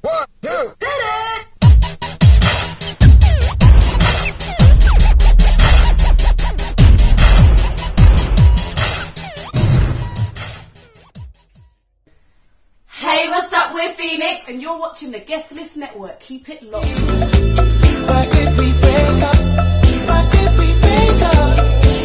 1, 2, hit it! Hey, what's up? We're Phoenix, and you're watching the Guestlist Network. Keep it locked. Why did we break up? Why did we break up?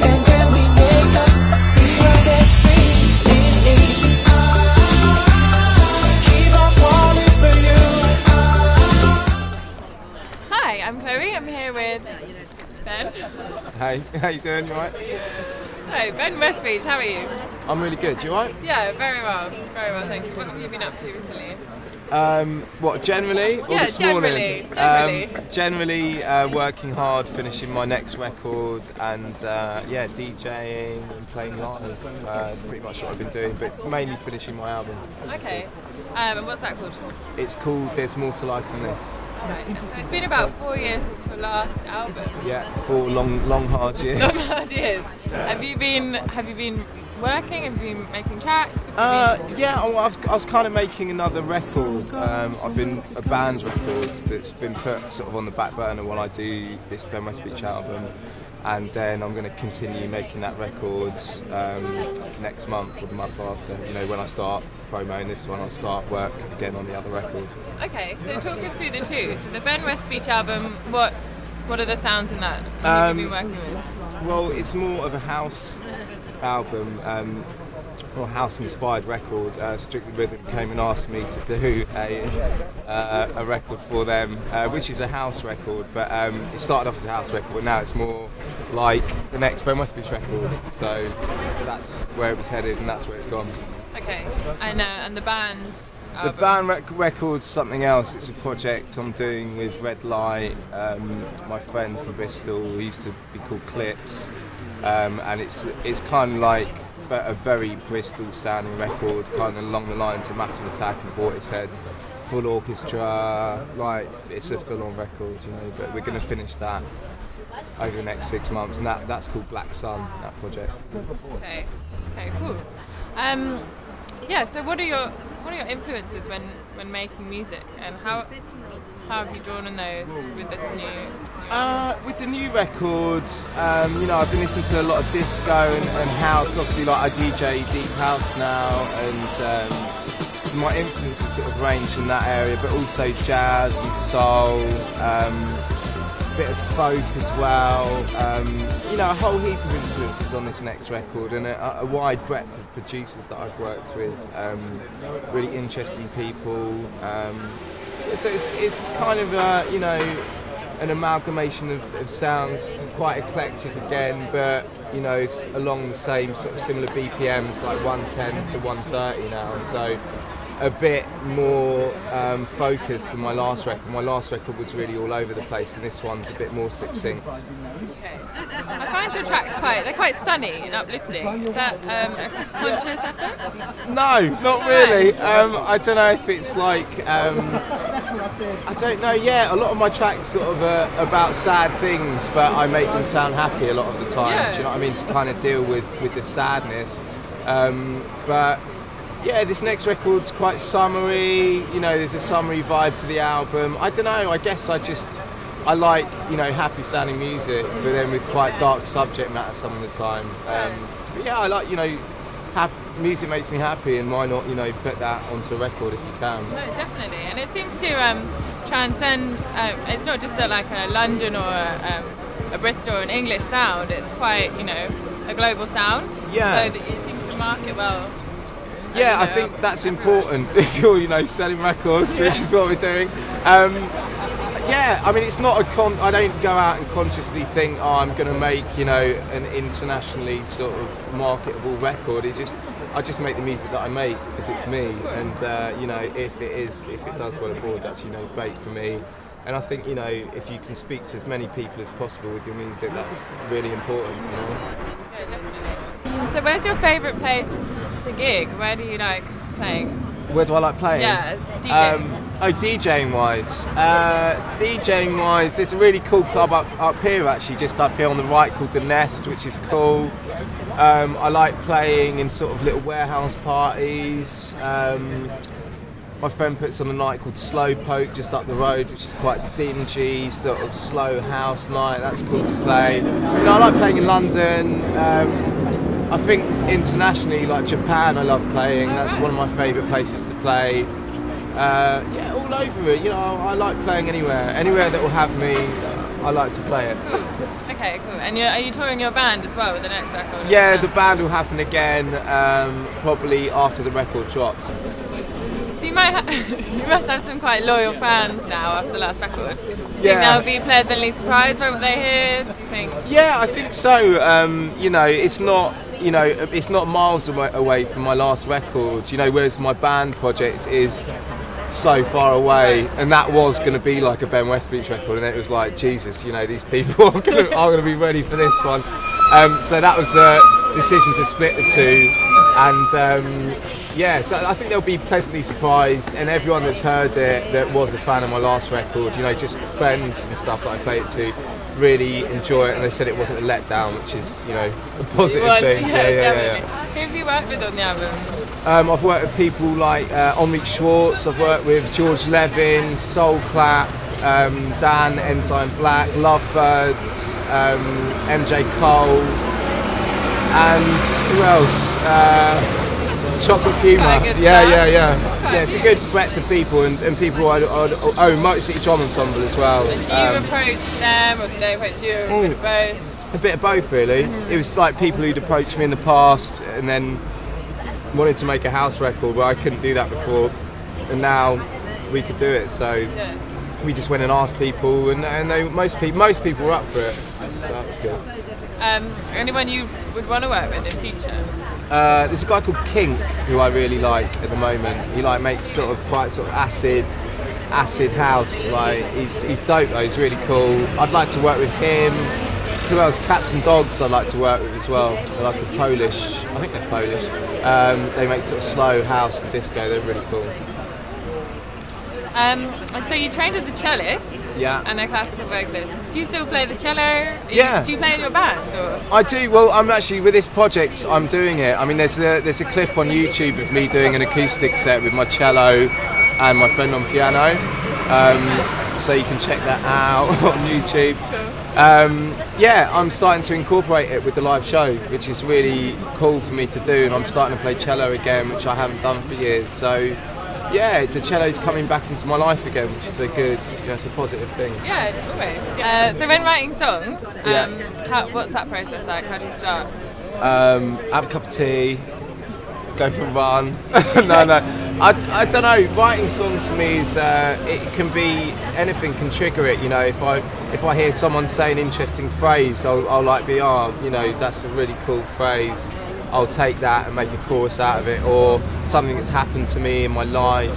And then we make up. We were meant to be. Keep on falling for you. Hi, I'm Chloe. I'm here with Ben. Hey, how you doing? You alright? Hi, Ben Westbeech. How are you? I'm really good. You alright? Yeah, very well. Very well, thank you. What have you been up to recently? What, generally? Or Yeah, this generally. morning? Generally working hard, finishing my next record, and yeah, DJing and playing live. That's pretty much what I've been doing, but mainly finishing my album. Okay. And what's that called? It's called There's More to Life Than This. Right. So it's been about 4 years since your last album. Yeah, 4 long hard years. Long hard years. Have you been working? Have you been making tracks? Yeah, I was kind of making another record. I've been a band record that's been put sort of on the back burner while I do this Ben Westbeech album, and then I'm going to continue making that record next month or the month after. You know, when I start promoting this one, I'll start work again on the other record. Okay, so talk us through the two. So the Ben Westbeech album, what are the sounds in that? What have you been working with? Well, it's more of a house album, or house-inspired record. Strictly Rhythm came and asked me to do a record for them, which is a house record, but it started off as a house record, but now it's more like the next Ben Westbeech record. So that's where it was headed, and that's where it's gone. Okay, and the band album? The band record's something else. It's a project I'm doing with Red Light, my friend from Bristol, who used to be called Clips, and it's kind of like a very Bristol sounding record, kind of along the lines of Massive Attack and Portishead, full orchestra, like it's a full-on record, you know. But we're going to finish that over the next 6 months, and that's called Black Sun, that project. Okay, cool. Yeah, so what are your influences when making music, and how have you drawn on those with this new with the new record, you know, I've been listening to a lot of disco and house. Obviously, like I DJ deep house now, and so my influences sort of range in that area, but also jazz and soul, a bit of folk as well. You know, a whole heap of influences on this next record, and a wide breadth of producers that I've worked with, really interesting people. So it's kind of you know, an amalgamation of sounds, quite eclectic again, but you know, it's along the same sort of similar BPMs, like 110 to 130 now. So a bit more focused than my last record. My last record was really all over the place, and this one's a bit more succinct. Okay. I find your tracks they're quite sunny and uplifting. Is that a conscious effort? No, not really. I don't know if it's like, I don't know, yeah, a lot of my tracks sort of are about sad things, but I make them sound happy a lot of the time, Yeah. do you know what I mean, to kind of deal with the sadness. But yeah, this next record's quite summery, you know, there's a summery vibe to the album. I don't know, I guess I like, you know, happy sounding music, but then with quite dark subject matter some of the time. But yeah, I like, you know, music makes me happy, and why not, you know, put that onto a record if you can. No, definitely, and it seems to transcend. It's not just a London or a Bristol or an English sound. It's quite, you know, a global sound. Yeah. So it seems to market well. Yeah, I think that's important if you're, you know, selling records, which is what we're doing. Yeah, I mean, it's not I don't go out and consciously think, oh, I'm going to make, you know, an internationally sort of marketable record. I just make the music that I make because it's me, and you know, if it does well abroad, that's, you know, great for me. And I think, you know, if you can speak to as many people as possible with your music, that's really important, you know. Yeah, definitely. So where's your favourite place to gig? Where do you like playing? Where do I like playing? Yeah, DJing. DJing wise, there's a really cool club up here, actually, just up here on the right, called The Nest, which is cool. I like playing in sort of little warehouse parties. my friend puts on a night called Slow Poke just up the road, which is quite dingy, sort of slow house night. That's cool to play. I like playing in London. I think internationally, like Japan, I love playing. That's one of my favourite places to play. Yeah, all over it. I like playing anywhere that will have me. I like to play it. Cool. Okay, cool. And are you touring your band as well with the next record? Yeah, the band will happen again, probably after the record drops. So you must have some quite loyal fans now after the last record. Do you think Yeah. they'll be pleasantly surprised by what they hear? Do you think? Yeah, I think so. It's not miles away from my last record. Whereas my band project is so far away, and that was going to be like a Ben Westbeech record, and it was like, Jesus, these people are going to be ready for this one. So that was the decision to split the two, and so I think they'll be pleasantly surprised, and everyone that's heard it that was a fan of my last record, just friends and stuff that I played it to, really enjoy it, and they said it wasn't a letdown, which is a positive thing. Yeah. Who have you worked with on the album? I've worked with people like Omri Schwartz, I've worked with George Levin, Soul Clap, Dan Ensign Black, Lovebirds, MJ Cole, and who else? Chocolate Puma. Quite a good Yeah, it's a good breadth of people, and people Motor City Drum Ensemble as well. Do you approach them, or do they approach you, or a bit of both? A bit of both, really. It was like people who'd approached me in the past, and then wanted to make a house record, but I couldn't do that before, and now we could do it. So we just went and asked people, and most people were up for it. So that was good. Anyone you would want to work with in future? There's a guy called Kink who I really like at the moment. He makes sort of acid house. Like he's dope though. He's really cool. I'd like to work with him. Who else? Cats and Dogs I'd like to work with as well. They're like a Polish. I think they're Polish. They make sort of slow house and disco. They're really cool. So you trained as a cellist. Yeah. And a classical vocalist. Do you still play the cello? Yeah. Do you play in your band? Or? I do. Well, I'm actually with this project. I'm doing it. I mean, there's a clip on YouTube of me doing an acoustic set with my cello and my friend on piano. So you can check that out on YouTube. Cool. I'm starting to incorporate it with the live show, which is really cool for me to do. And I'm starting to play cello again, which I haven't done for years. So. Yeah, the cello's coming back into my life again, which is it's a positive thing. Yeah, always. So when writing songs, what's that process like? How do you start? Have a cup of tea, go for a run. No. I don't know. Writing songs for me is it can be anything can trigger it. If I hear someone say an interesting phrase, I'll be that's a really cool phrase. I'll take that and make a chorus out of it, or something that's happened to me in my life,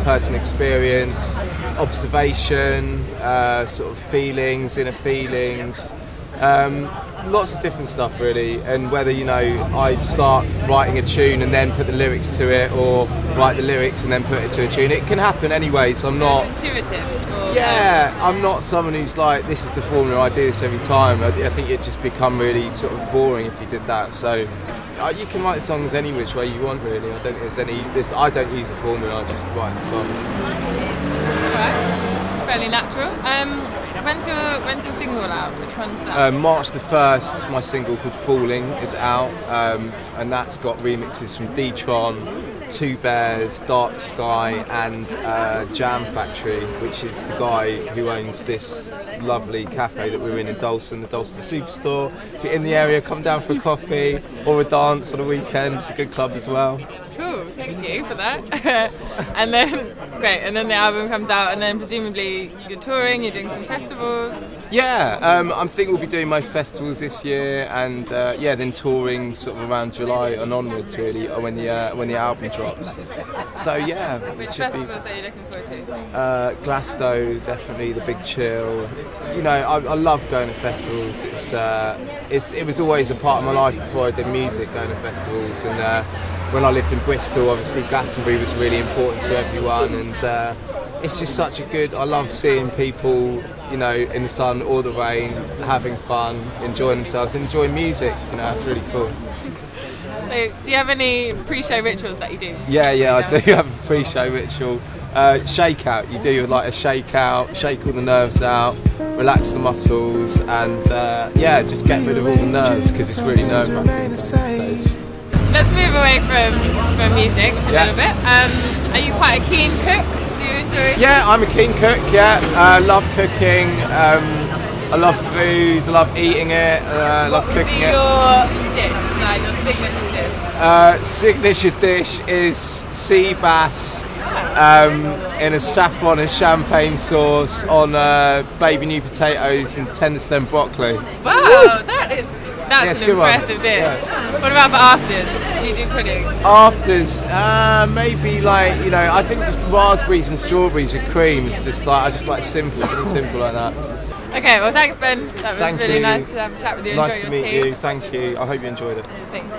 personal experience, observation, sort of feelings, inner feelings, lots of different stuff really. And whether I start writing a tune and then put the lyrics to it, or write the lyrics and then put it to a tune, it can happen anyway. So I'm not intuitive. I'm not someone who's like, this is the formula, I do this every time. I think it'd just become really sort of boring if you did that. So you can write songs any which way you want really. I don't think there's I don't use a formula, I just write songs. Okay. Fairly natural. When's your single out? Which one's that? March the 1st, my single called Falling is out, and that's got remixes from D-Tron, Two Bears, Dark Sky, and Jam Factory, which is the guy who owns this lovely cafe that we're in Dalston, the Dalston Superstore. If you're in the area, come down for a coffee or a dance on a weekend. It's a good club as well. Cool, thank you for that. And then the album comes out, and then presumably you're touring, you're doing some festivals. Yeah, I think we'll be doing most festivals this year, and then touring sort of around July and onwards really, when the album drops. So yeah, Which festivals are you looking forward to? Glasgow, definitely, the Big Chill. I love going to festivals. It was always a part of my life before I did music, going to festivals, and when I lived in Bristol, obviously Glastonbury was really important to everyone, and it's just such a good. I love seeing people, in the sun or the rain, having fun, enjoying themselves, enjoying music. It's really cool. So, do you have any pre-show rituals that you do? Yeah, I do have a pre-show ritual. Shake out. You do like a shake out, shake all the nerves out, relax the muscles, and just get rid of all the nerves because it's really nerve-wracking on stage. Let's move away from music a little bit. Are you quite a keen cook? Do you enjoy? Yeah, I'm a keen cook. Yeah, I love cooking. I love food. I love eating it. I love cooking it. Your dish, like your signature Signature dish? dish is sea bass in a saffron and champagne sauce on baby new potatoes and tender stem broccoli. Wow, that's an impressive dish. Yeah. What about for afters? Do you do pudding? Afters, maybe like, I think just raspberries and strawberries with cream. It's just like, I just like simple, something simple like that. Okay, well thanks Ben. That was really nice to have a chat with you. Nice Enjoy to your meet tea. you. Thank you. I hope you enjoyed it. Thanks.